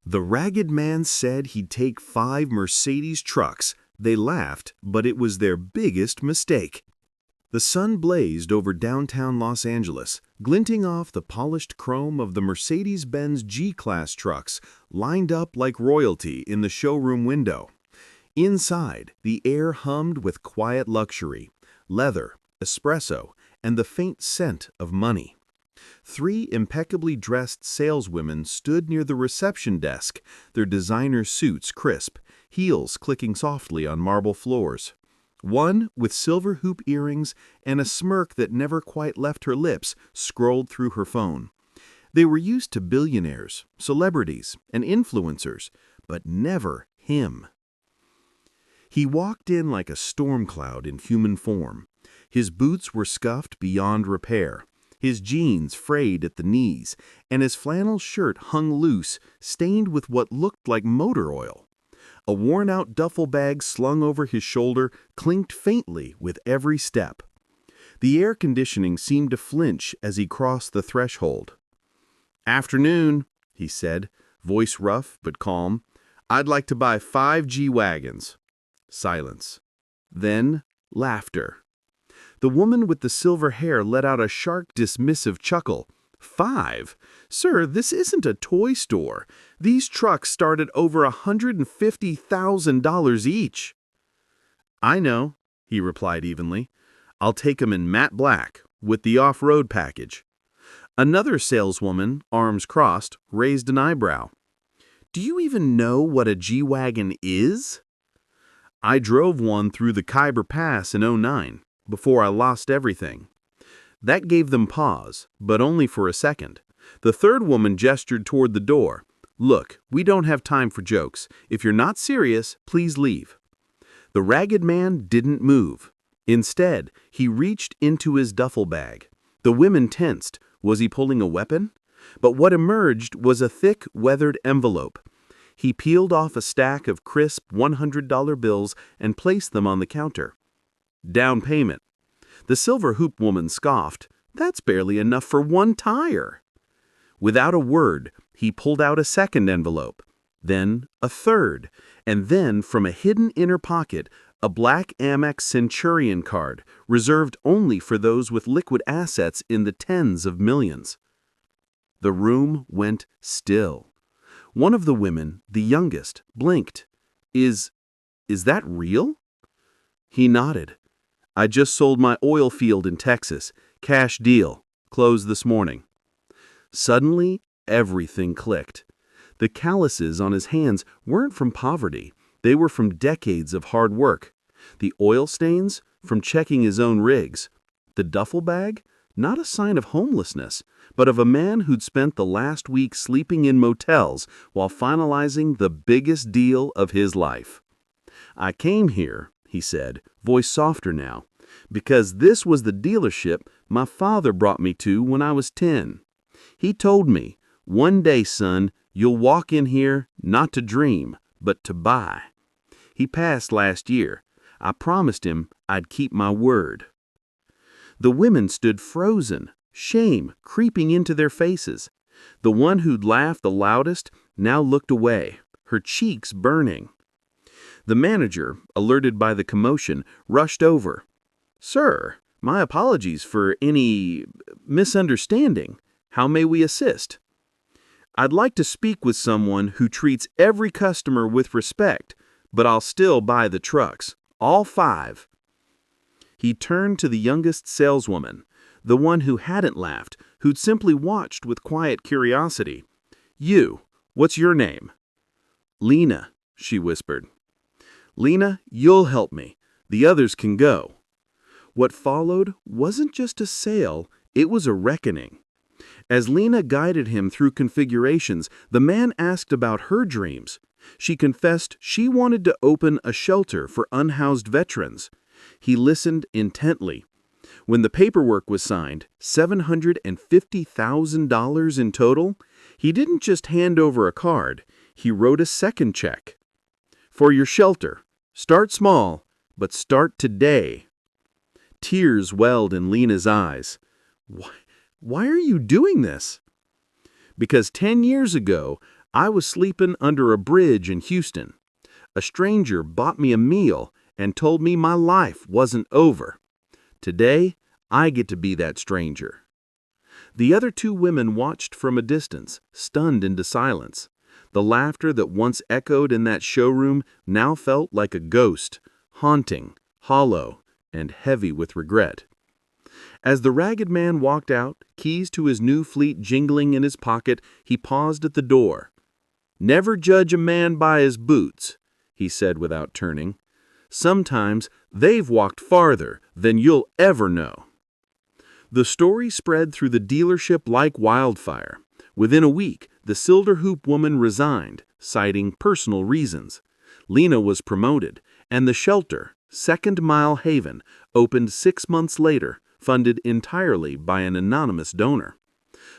The ragged man said he'd take 5 Mercedes trucks. They laughed, but it was their biggest mistake. The sun blazed over downtown Los Angeles, glinting off the polished chrome of the Mercedes-Benz G-Class trucks lined up like royalty in the showroom window. Inside, the air hummed with quiet luxury, leather, espresso, and the faint scent of money. 3 impeccably dressed saleswomen stood near the reception desk, their designer suits crisp, heels clicking softly on marble floors. One, with silver hoop earrings and a smirk that never quite left her lips, scrolled through her phone. They were used to billionaires, celebrities, and influencers, but never him. He walked in like a storm cloud in human form. His boots were scuffed beyond repair, his jeans frayed at the knees, and his flannel shirt hung loose, stained with what looked like motor oil. A worn-out duffel bag slung over his shoulder clinked faintly with every step. The air conditioning seemed to flinch as he crossed the threshold. "Afternoon," he said, voice rough but calm. "I'd like to buy 5 G-Wagons." Silence. Then laughter. The woman with the silver hair let out a sharp, dismissive chuckle. 5? Sir, this isn't a toy store. These trucks start at over $150,000 each. "I know," he replied evenly. "I'll take 'em in matte black, with the off-road package." Another saleswoman, arms crossed, raised an eyebrow. "Do you even know what a G-Wagon is?" "I drove one through the Khyber Pass in '09, before I lost everything." That gave them pause, but only for a second. The third woman gestured toward the door. "Look, we don't have time for jokes. If you're not serious, please leave." The ragged man didn't move. Instead, he reached into his duffel bag. The women tensed. Was he pulling a weapon? But what emerged was a thick, weathered envelope. He peeled off a stack of crisp $100 bills and placed them on the counter. "Down payment." The silver hoop woman scoffed. "That's barely enough for 1 tire." Without a word, he pulled out a second envelope, then a third, and then from a hidden inner pocket, a black Amex Centurion card, reserved only for those with liquid assets in the tens of millions. The room went still. One of the women, the youngest, blinked. Is that real?" He nodded. "I just sold my oil field in Texas. Cash deal. Closed this morning." Suddenly, everything clicked. The calluses on his hands weren't from poverty. They were from decades of hard work. The oil stains, from checking his own rigs. The duffel bag, not a sign of homelessness, but of a man who'd spent the last week sleeping in motels while finalizing the biggest deal of his life. "I came here," he said, voice softer now, "because this was the dealership my father brought me to when I was 10. He told me, 'One day, son, you'll walk in here not to dream, but to buy.' He passed last year. I promised him I'd keep my word." The women stood frozen, shame creeping into their faces. The one who'd laughed the loudest now looked away, her cheeks burning. The manager, alerted by the commotion, rushed over. "Sir, my apologies for any misunderstanding. How may we assist?" "I'd like to speak with someone who treats every customer with respect, but I'll still buy the trucks, all 5. He turned to the youngest saleswoman, the one who hadn't laughed, who'd simply watched with quiet curiosity. "You, what's your name?" "Lena," she whispered. "Lena, you'll help me. The others can go." What followed wasn't just a sale, it was a reckoning. As Lena guided him through configurations, the man asked about her dreams. She confessed she wanted to open a shelter for unhoused veterans. He listened intently. When the paperwork was signed, $750,000 in total, he didn't just hand over a card, he wrote a second check. "For your shelter. Start small, but start today." Tears welled in Lena's eyes. Why are you doing this?" "Because 10 years ago, I was sleeping under a bridge in Houston. A stranger bought me a meal and told me my life wasn't over. Today, I get to be that stranger." The other two women watched from a distance, stunned into silence. The laughter that once echoed in that showroom now felt like a ghost, haunting, hollow, and heavy with regret. As the ragged man walked out, keys to his new fleet jingling in his pocket, he paused at the door. "Never judge a man by his boots," he said without turning. "Sometimes they've walked farther than you'll ever know." The story spread through the dealership like wildfire. Within a week, the Silver Hoop woman resigned, citing personal reasons. Lena was promoted, and the shelter, Second Mile Haven, opened 6 months later, funded entirely by an anonymous donor.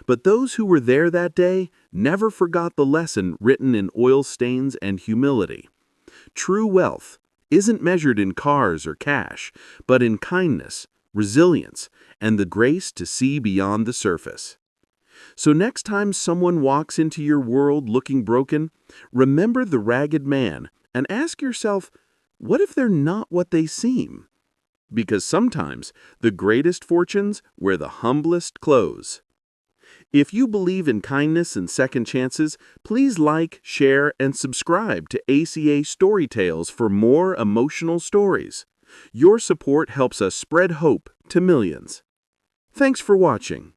But those who were there that day never forgot the lesson written in oil stains and humility. True wealth isn't measured in cars or cash, but in kindness, resilience, and the grace to see beyond the surface. So next time someone walks into your world looking broken, remember the ragged man and ask yourself, what if they're not what they seem? Because sometimes the greatest fortunes wear the humblest clothes. If you believe in kindness and second chances, please like, share, and subscribe to ACA Storytales for more emotional stories. Your support helps us spread hope to millions. Thanks for watching.